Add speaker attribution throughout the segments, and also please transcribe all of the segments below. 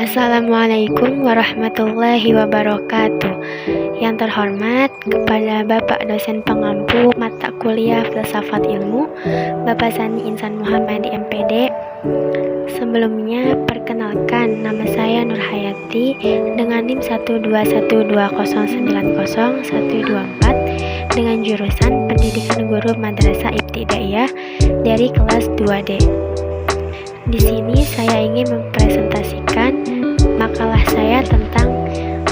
Speaker 1: Assalamualaikum warahmatullahi wabarakatuh. Yang terhormat kepada Bapak dosen pengampu mata kuliah Filsafat Ilmu, Bapak Sani Insan Muhammad MPD. Sebelumnya perkenalkan, nama saya Nur Hayati dengan NIM 1212090124124 dengan jurusan Pendidikan Guru Madrasah Ibtidaiyah dari kelas 2D. Di sini saya ingin mempresentasikan makalah saya tentang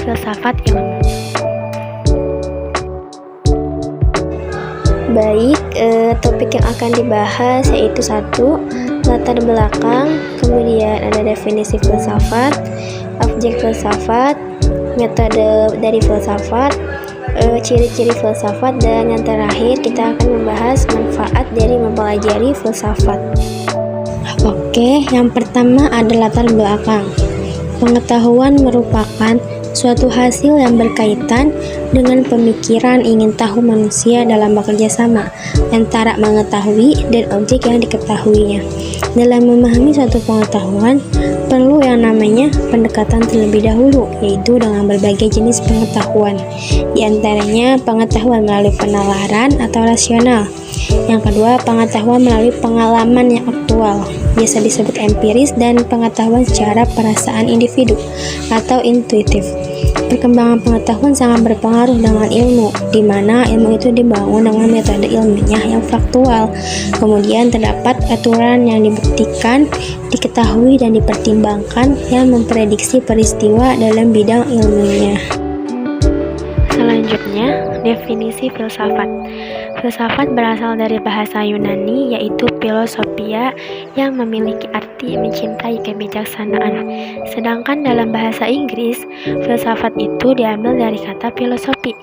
Speaker 1: filsafat ilmu.
Speaker 2: Baik, topik yang akan dibahas yaitu 1. Latar belakang, kemudian ada definisi filsafat, objek filsafat, metode dari filsafat, ciri-ciri filsafat, dan yang terakhir kita akan membahas manfaat dari mempelajari filsafat. Oke, yang pertama ada latar belakang. Pengetahuan merupakan suatu hasil yang berkaitan dengan pemikiran ingin tahu manusia dalam bekerja sama antara mengetahui dan objek yang diketahuinya. Dalam memahami suatu pengetahuan, perlu yang namanya pendekatan terlebih dahulu, yaitu dengan berbagai jenis pengetahuan. Di antaranya pengetahuan melalui penalaran atau rasional. Yang kedua, pengetahuan melalui pengalaman yang aktual, biasa disebut empiris, dan pengetahuan secara perasaan individu atau intuitif. Perkembangan pengetahuan sangat berpengaruh dengan ilmu, di mana ilmu itu dibangun dengan metode ilmiah yang faktual. Kemudian terdapat aturan yang dibuktikan, diketahui, dan dipertimbangkan yang memprediksi peristiwa dalam bidang ilmunya.
Speaker 1: Selanjutnya, definisi filsafat. Filsafat berasal dari bahasa Yunani, yaitu philosophia, yang memiliki arti mencintai kebijaksanaan. Sedangkan dalam bahasa Inggris, filsafat itu diambil dari kata filosofi,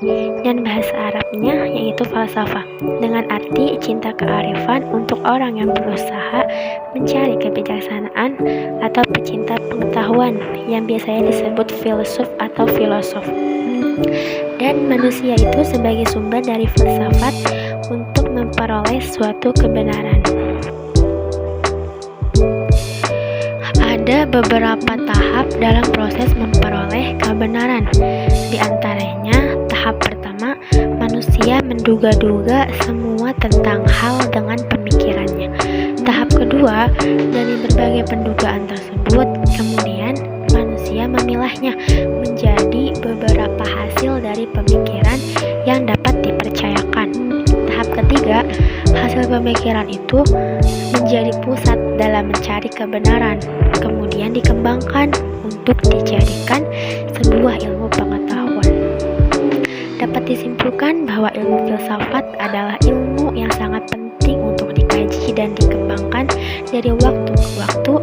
Speaker 1: dan bahasa Arabnya yaitu falsafah, dengan arti cinta kearifan untuk orang yang berusaha mencari kebijaksanaan atau pecinta pengetahuan, yang biasanya disebut filsuf atau filosof. Dan manusia itu sebagai sumber dari filsafat untuk memperoleh suatu kebenaran. Ada beberapa tahap dalam proses memperoleh kebenaran. Di antaranya, tahap pertama, manusia menduga-duga semua tentang hal dengan pemikirannya. Tahap kedua, dari berbagai pendugaan tersebut, kemudian manusia memilahnya menjadi beberapa hasil dari pemikiran yang dapat dipercayakan. Tahap ketiga, hasil pemikiran itu menjadi pusat dalam mencari kebenaran, kemudian dikembangkan untuk dijadikan sebuah ilmu pengetahuan. Dapat disimpulkan bahwa ilmu filsafat adalah ilmu yang sangat penting untuk dikaji dan dikembangkan dari waktu ke waktu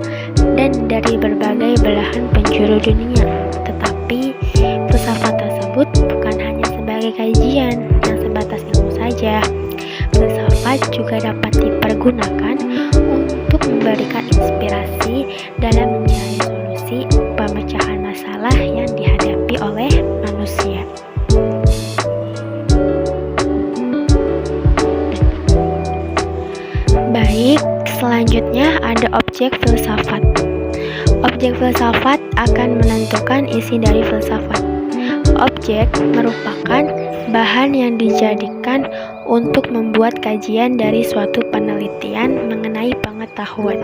Speaker 1: dan dari berbagai belahan penjuru dunia. Tetapi filsafat tersebut bukan hanya sebagai kajian yang sebatas ilmu saja. Filsafat juga dapat dipergunakan untuk memberikan inspirasi dalam mencari solusi pemecahan masalah yang dihadapi oleh manusia. Baik, selanjutnya ada objek filsafat. Objek filsafat akan menentukan isi dari filsafat. Objek merupakan bahan yang dijadikan untuk membuat kajian dari suatu penelitian mengenai pengetahuan.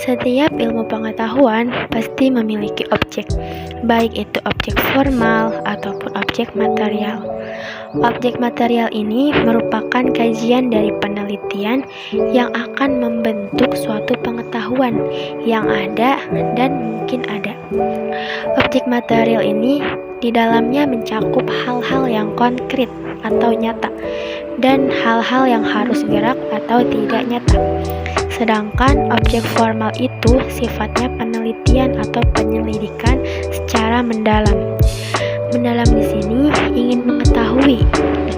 Speaker 1: Setiap ilmu pengetahuan pasti memiliki objek, baik itu objek formal ataupun objek material. Objek material ini merupakan kajian dari penelitian yang akan membentuk suatu pengetahuan yang ada dan mungkin ada. Objek material ini di dalamnya mencakup hal-hal yang konkret atau nyata dan hal-hal yang harus gerak atau tidak nyata. Sedangkan objek formal itu sifatnya penelitian atau penyelidikan secara mendalam. Mendalam di sini ingin mengetahui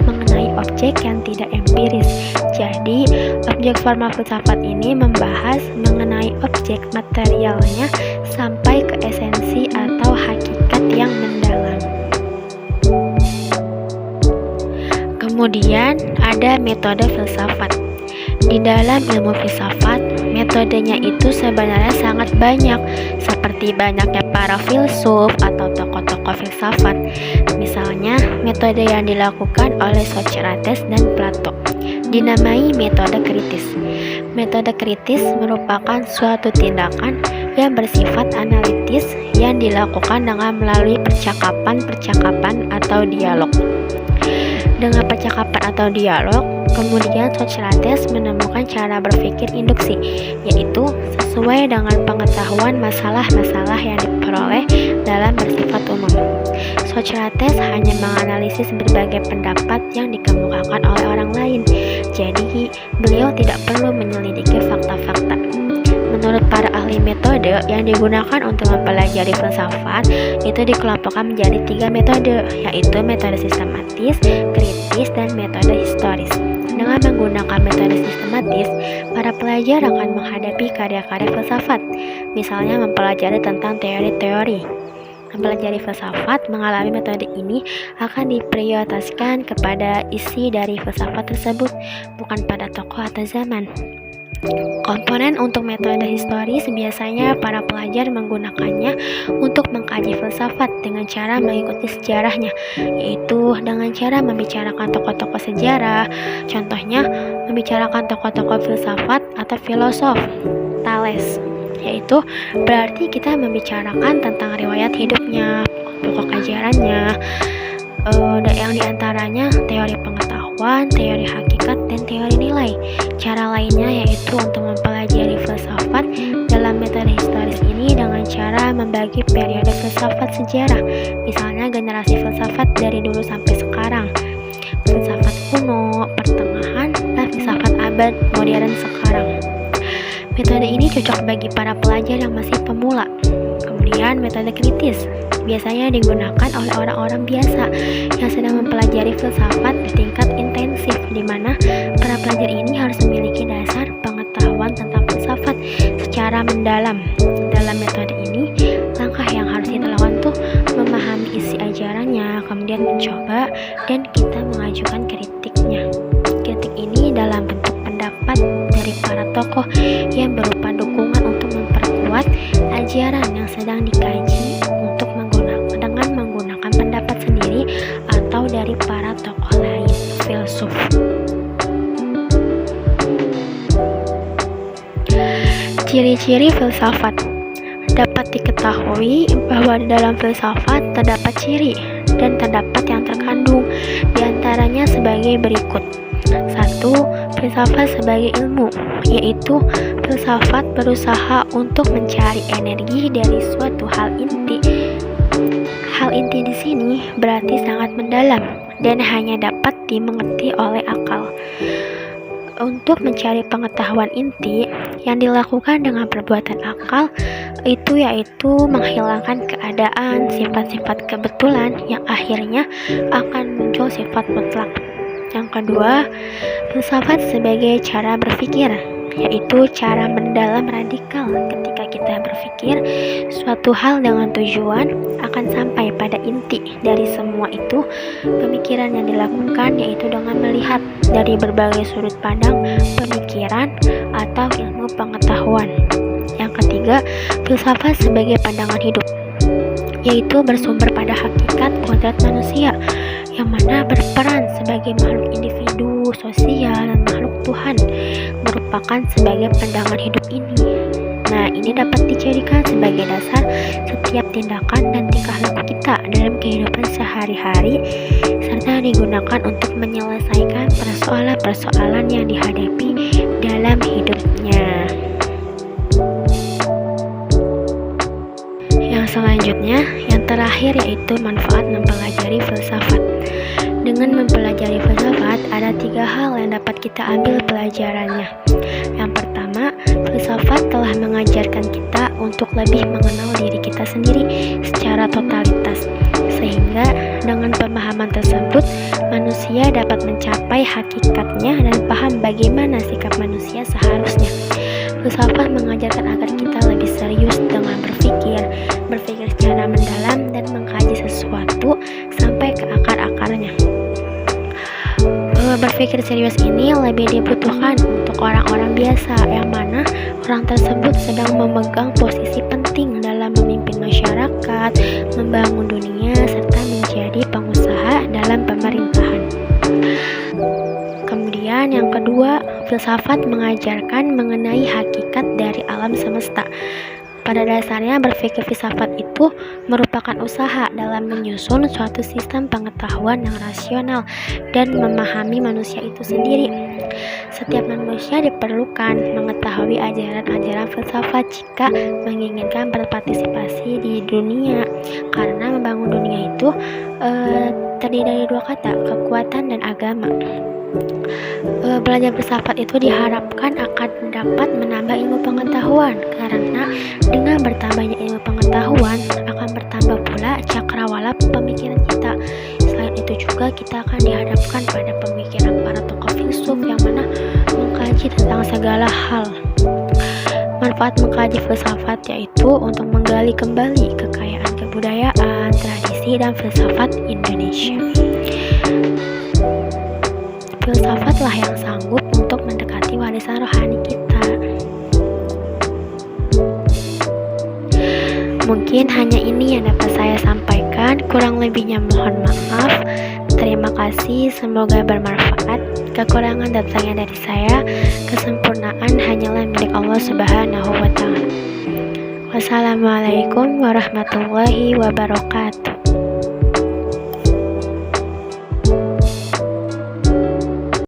Speaker 1: mengenai objek yang tidak empiris. Jadi, objek formal filsafat ini membahas mengenai objek materialnya sampai ke esensi atau hakikat yang mendalam. Kemudian ada metode filsafat. Di dalam ilmu filsafat, metodenya itu sebenarnya sangat banyak, seperti banyaknya para filsuf atau tokoh-tokoh filsafat. Misalnya, metode yang dilakukan oleh Socrates dan Plato dinamai metode kritis. Metode kritis merupakan suatu tindakan yang bersifat analitis yang dilakukan dengan melalui percakapan atau dialog. Dengan percakapan atau dialog, kemudian Socrates menemukan cara berpikir induksi, yaitu sesuai dengan pengetahuan masalah-masalah yang diperoleh dalam bersifat umum. Socrates hanya menganalisis berbagai pendapat yang dikemukakan oleh orang lain, jadi beliau tidak perlu menyelidiki fakta-fakta. Menurut para ahli metode yang digunakan untuk mempelajari filsafat itu dikelompokkan menjadi 3 metode, yaitu metode sistematis, kritis, dan metode historis. Dengan menggunakan metode sistematis, para pelajar akan menghadapi karya-karya filsafat, misalnya mempelajari tentang teori-teori. Mempelajari filsafat mengalami metode ini akan diprioritaskan kepada isi dari filsafat tersebut, bukan pada tokoh atau zaman. Komponen untuk metode historis biasanya para pelajar menggunakannya untuk mengkaji filsafat dengan cara mengikuti sejarahnya, yaitu dengan cara membicarakan tokoh-tokoh sejarah. Contohnya, membicarakan tokoh-tokoh filsafat atau filosof. Thales, yaitu berarti kita membicarakan tentang riwayat hidupnya, pokok ajarannya, yang diantaranya teori pengetahuan, teori hakikat, dan teori nilai. Cara lainnya yaitu untuk mempelajari filsafat dalam metode historis ini dengan cara membagi periode filsafat sejarah, misalnya generasi filsafat dari dulu sampai sekarang, filsafat kuno, pertengahan, dan filsafat abad modern sekarang. Metode ini cocok bagi para pelajar yang masih pemula. Kemudian metode kritis biasanya digunakan oleh orang-orang biasa yang sedang mempelajari filsafat di tingkat intensif, di mana para pelajar ini harus memiliki dasar pengetahuan tentang filsafat secara mendalam. Dalam metode ini, langkah yang harus kita lakukan tuh memahami isi ajarannya, kemudian mencoba dan kita mengajukan kritiknya. Kritik ini dalam bentuk pendapat dari para tokoh yang berupa dukungan untuk memperkuat ajaran yang sedang dikaji dengan menggunakan pendapat sendiri atau dari para tokoh lain, filsuf. Ciri-ciri filsafat. Dapat diketahui bahwa di dalam filsafat terdapat ciri dan terdapat yang terkandung, diantaranya sebagai berikut. 1. Filsafat sebagai ilmu, yaitu filsafat berusaha untuk mencari energi dari suatu hal inti. Hal inti di sini berarti sangat mendalam dan hanya dapat dimengerti oleh akal. Untuk mencari pengetahuan inti yang dilakukan dengan perbuatan akal itu yaitu menghilangkan keadaan sifat-sifat kebetulan yang akhirnya akan muncul sifat mutlak. Yang kedua, filsafat sebagai cara berpikir, yaitu cara mendalam radikal. Ketika kita berpikir suatu hal dengan tujuan akan sampai pada inti dari semua itu, pemikiran yang dilakukan yaitu dengan melihat dari berbagai sudut pandang pemikiran atau ilmu pengetahuan. Yang ketiga, filsafat sebagai pandangan hidup, yaitu bersumber pada hakikat kodrat manusia yang mana berperan sebagai makhluk individu, sosial, dan makhluk Tuhan, merupakan sebagai pandangan hidup ini. Nah, ini dapat dijadikan sebagai dasar setiap tindakan dan tingkah laku kita dalam kehidupan sehari-hari, serta digunakan untuk menyelesaikan persoalan-persoalan yang dihadapi dalam hidupnya. Yang selanjutnya, yang terakhir yaitu manfaat mempelajari filsafat. Dengan mempelajari filsafat, ada 3 hal yang dapat kita ambil pelajarannya. Yang pertama, filsafat telah mengajarkan kita untuk lebih mengenal diri kita sendiri secara totalitas, sehingga dengan pemahaman tersebut, manusia dapat mencapai hakikatnya dan paham bagaimana sikap manusia seharusnya. Filsafat mengajarkan agar kita lebih serius dengan berpikir secara mendalam dan mengkaji sesuatu sampai ke akar-akarnya. Berpikir Berpikir serius ini lebih dibutuhkan untuk orang-orang biasa yang mana orang tersebut sedang memegang posisi penting dalam memimpin masyarakat, membangun dunia, serta menjadi pengusaha dalam pemerintahan. Kemudian yang kedua, filsafat mengajarkan mengenai hakikat dari alam semesta. Pada dasarnya berpikir filsafat itu merupakan usaha dalam menyusun suatu sistem pengetahuan yang rasional dan memahami manusia itu sendiri. Setiap manusia diperlukan mengetahui ajaran-ajaran filsafat jika menginginkan berpartisipasi di dunia, karena membangun dunia itu terdiri dari dua kata, kekuatan dan agama. Belajar filsafat itu diharapkan akan dapat menambah ilmu pengetahuan, karena dengan bertambahnya ilmu pengetahuan akan bertambah pula cakrawala pemikiran kita. Selain itu juga kita akan dihadapkan pada pemikiran para tokoh filsuf yang mana mengkaji tentang segala hal. Manfaat mengkaji filsafat yaitu untuk menggali kembali kekayaan kebudayaan, tradisi, dan filsafat Indonesia. Filsafatlah yang sanggup untuk mendekati warisan rohani kita. Mungkin hanya ini yang dapat saya sampaikan, kurang lebihnya mohon maaf. Terima kasih, semoga bermanfaat. Kekurangan datangnya dari saya, kesempurnaan hanyalah milik Allah Subhanahu wa Ta'ala. Wassalamualaikum warahmatullahi wabarakatuh.